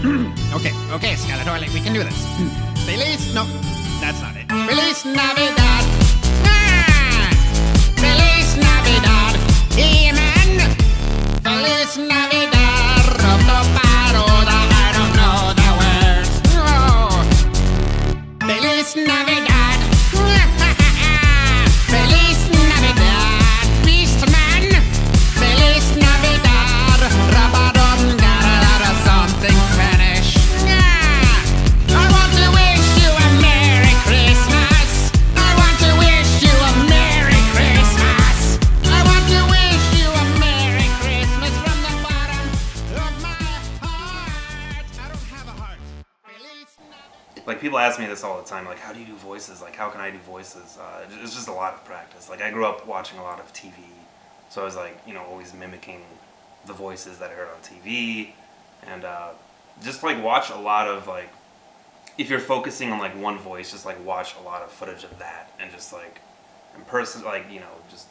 Okay, Skeletor, we can do this. Feliz, no, that's not it. Feliz Navidad. Ah! Feliz Navidad. He-Man. Feliz Navidad. Rotoparoda. I don't know the words. Oh. Feliz Navidad. Feliz Navidad. Beastman. Feliz Navidad. Rabadon. Something Spanish. I want to wish you a Merry Christmas. I want to wish you a Merry Christmas. I want to wish you a Merry Christmas from the bottom of my heart. I don't have a heart. Feliz Navidad. Like, people ask me this all the time, like, how do you do voices? Like, how can I do voices? It's just a lot of practice. Like, I grew up watching a lot of TV, so I was like, always mimicking the voices that I heard on TV. And just like watch a lot of, like, if you're focusing on like one voice, just like watch a lot of footage of that and just like just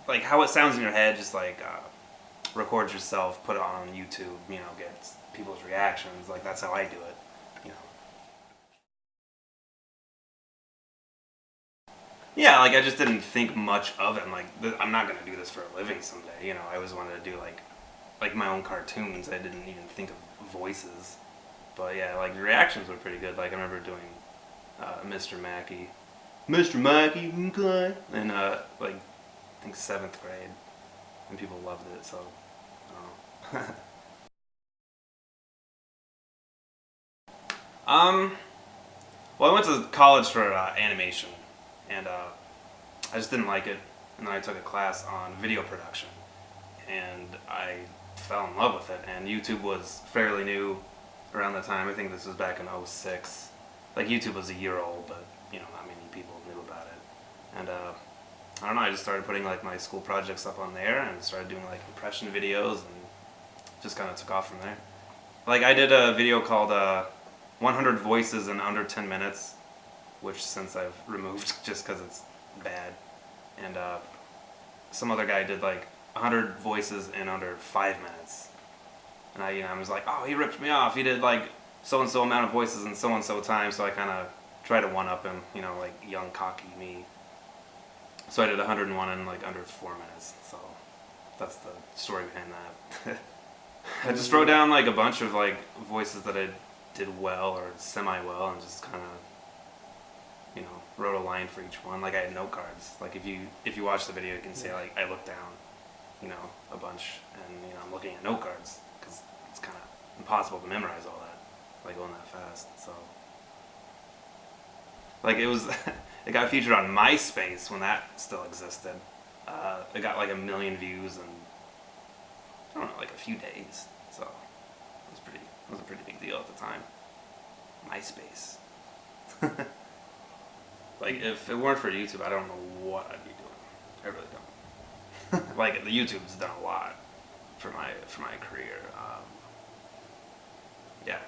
like how it sounds in your head, just like record yourself, put it on YouTube, get people's reactions. Like, that's how I do it. Yeah, like, I just didn't think much of it. And like, I'm not gonna do this for a living someday. I always wanted to do like my own cartoons. I didn't even think of voices. But yeah, like, the reactions were pretty good. Like, I remember doing Mr. Mackey, okay, in like, I think 7th grade, and people loved it. So I don't know. Well, I went to college for animation, and I just didn't like it. And then I took a class on video production, and I fell in love with it. And YouTube was fairly new around the time. I think this was back in '06. Like, YouTube was a year old, but not many people knew about it. And I don't know, I just started putting like my school projects up on there and started doing like impression videos, and just kind of took off from there. Like, I did a video called 100 Voices in Under 10 Minutes, which since I've removed just because it's bad. And some other guy did like 100 voices in under 5 minutes. And I was like, oh, he ripped me off. He did like so-and-so amount of voices in so-and-so time, so I kind of tried to one-up him, like young, cocky me. So I did 101 in like under 4 minutes. So that's the story behind that. I just wrote down like a bunch of like voices that I did well or semi-well, and just kind of wrote a line for each one. Like, I had note cards. Like, if you watch the video, you can see like I look down a bunch, and I'm looking at note cards because it's kind of impossible to memorize all that, like, going that fast. So like, it it got featured on MySpace when that still existed. It got like 1 million views in, I don't know, like a few days. So it was a pretty big deal at the time. MySpace. Like, if it weren't for YouTube, I don't know what I'd be doing. I really don't. Like, the YouTube's done a lot for my career. Yeah,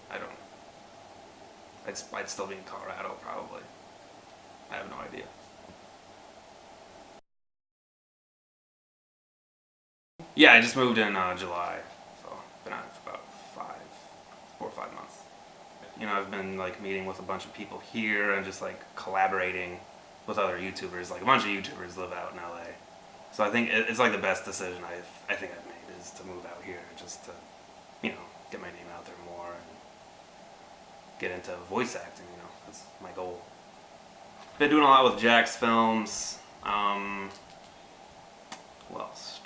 I don't. I'd still be in Colorado probably. I have no idea. Yeah, I just moved in July, so been out for about 4 or 5 months. I've been like meeting with a bunch of people here and just like collaborating with other YouTubers. Like, a bunch of YouTubers live out in LA. So I think it's like the best decision I think I've made is to move out here, just to, get my name out there more and get into voice acting, that's my goal. Been doing a lot with Jack's Films. Who else?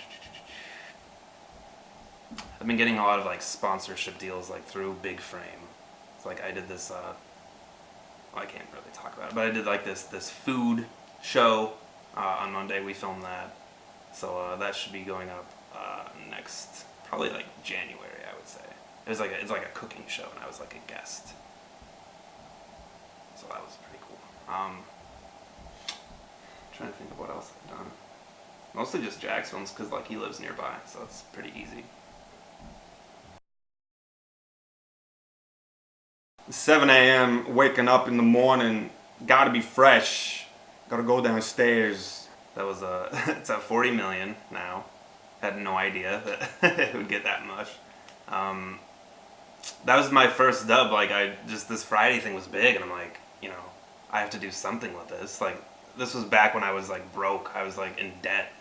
I've been getting a lot of like sponsorship deals like through Big Frame. It's like I did this, well, I can't really talk about it, but I did like this food show on Monday. We filmed that. So that should be going up next, probably like January, I would say. It's like a cooking show, and I was like a guest. So that was pretty cool. Trying to think of what else I've done. Mostly just Jack's Films, because like he lives nearby, so it's pretty easy. 7 a.m. waking up in the morning, gotta be fresh, gotta go downstairs. That was it's at 40 million now. Had no idea that it would get that much. That was my first dub. Like, this Friday thing was big, and I'm like, I have to do something with this. Like, this was back when I was like broke. I was like in debt,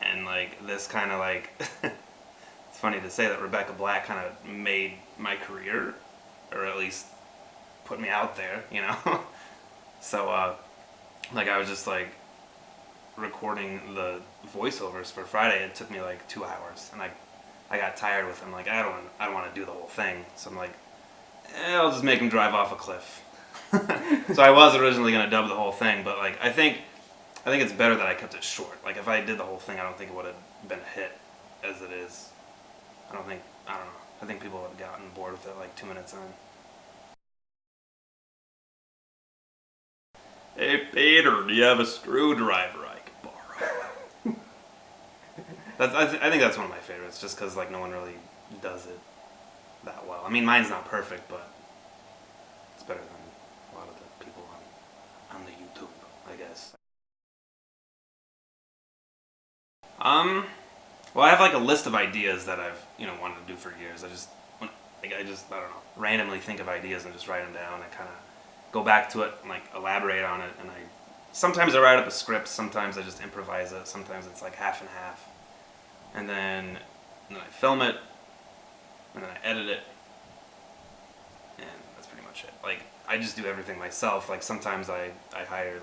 and like this kind of like, it's funny to say that Rebecca Black kind of made my career, or at least put me out there, So, like, I was just like recording the voiceovers for Friday. It took me like 2 hours, and I got tired with him. Like, I don't want to do the whole thing. So I'm like, I'll just make him drive off a cliff. So I was originally gonna dub the whole thing, but like I think it's better that I kept it short. Like, if I did the whole thing, I don't think it would have been a hit as it is. I don't know. I think people would have gotten bored with it like 2 minutes in. Hey Peter, do you have a screwdriver I can borrow? I think that's one of my favorites, just because like no one really does it that well. I mean, mine's not perfect, but it's better than a lot of the people on the YouTube, I guess. Well, I have like a list of ideas that I've wanted to do for years. I don't know, randomly think of ideas and just write them down and kind of go back to it and like elaborate on it. And sometimes I write up a script, sometimes I just improvise it, sometimes it's like half and half. And then I film it, and then I edit it, and that's pretty much it. Like, I just do everything myself. Like, sometimes I hire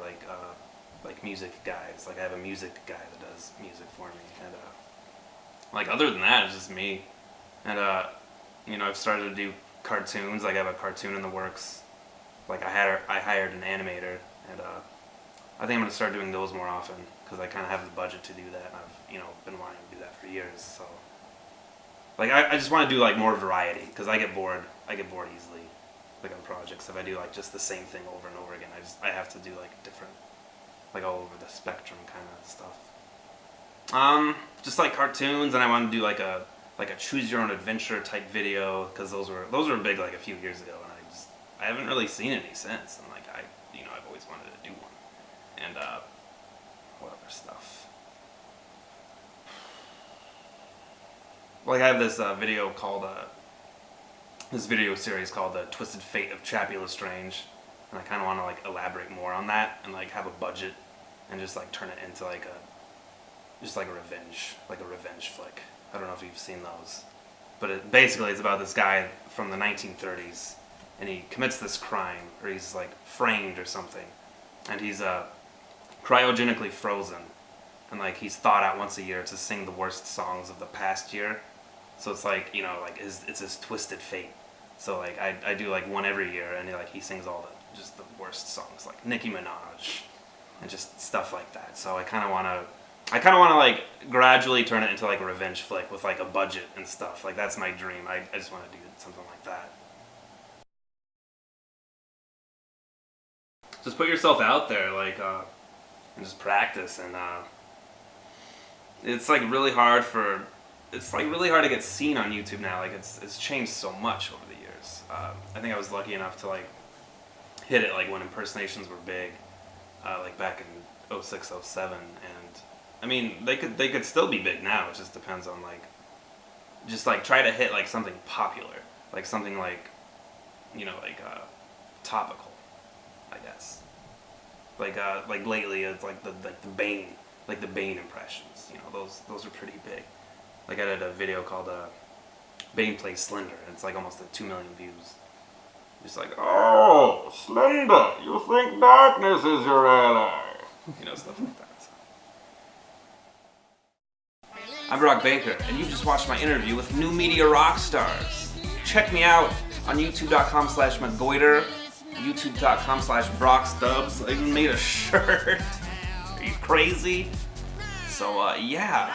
like music guys. Like, I have a music guy that does music for me, and like, other than that, it's just me. And I've started to do cartoons. Like, I have a cartoon in the works. Like, I hired an animator, and I think I'm gonna start doing those more often because I kind of have the budget to do that. And I've been wanting to do that for years. So, like, I just want to do like more variety because I get bored easily, like on projects. If I do like just the same thing over and over again, I have to do like different, like all over the spectrum kind of stuff. Just like cartoons, and I want to do like a choose your own adventure type video because those were big like a few years ago, and I haven't really seen any since. And like I've always wanted to do one. And what other stuff? Like, I have this video called this video series called The Twisted Fate of Chappie Lestrange, and I kind of want to like elaborate more on that and like have a budget and just like turn it into like a revenge flick. I don't know if you've seen those, but basically it's about this guy from the 1930s, and he commits this crime, or he's like framed or something, and he's cryogenically frozen, and like he's thawed out once a year to sing the worst songs of the past year. So it's like it's his twisted fate. So like I do like one every year, and he sings all the worst songs, like Nicki Minaj and just stuff like that. So I kind of want to like gradually turn it into like a revenge flick with like a budget and stuff. Like, that's my dream. I just want to do something like that. Just put yourself out there, like, and just practice. And it's like really hard to get seen on YouTube now. Like, it's changed so much over the years. I think I was lucky enough to like hit it like when impersonations were big, like back in 06, 07, and I mean they could still be big now. It just depends on like just like try to hit like something popular, like something like topical, I guess. Like lately it's like the Bane impressions. Those are pretty big. Like, I did a video called Bane Plays Slender, and it's like almost at 2 million views. Just like, oh, Slender, you think darkness is your ally. Stuff like that. So. I'm Brock Baker, and you just watched my interview with new media rock stars. Check me out on youtube.com/McGoiter, youtube.com/BrockStubbs. I even made a shirt. Are you crazy? So, yeah.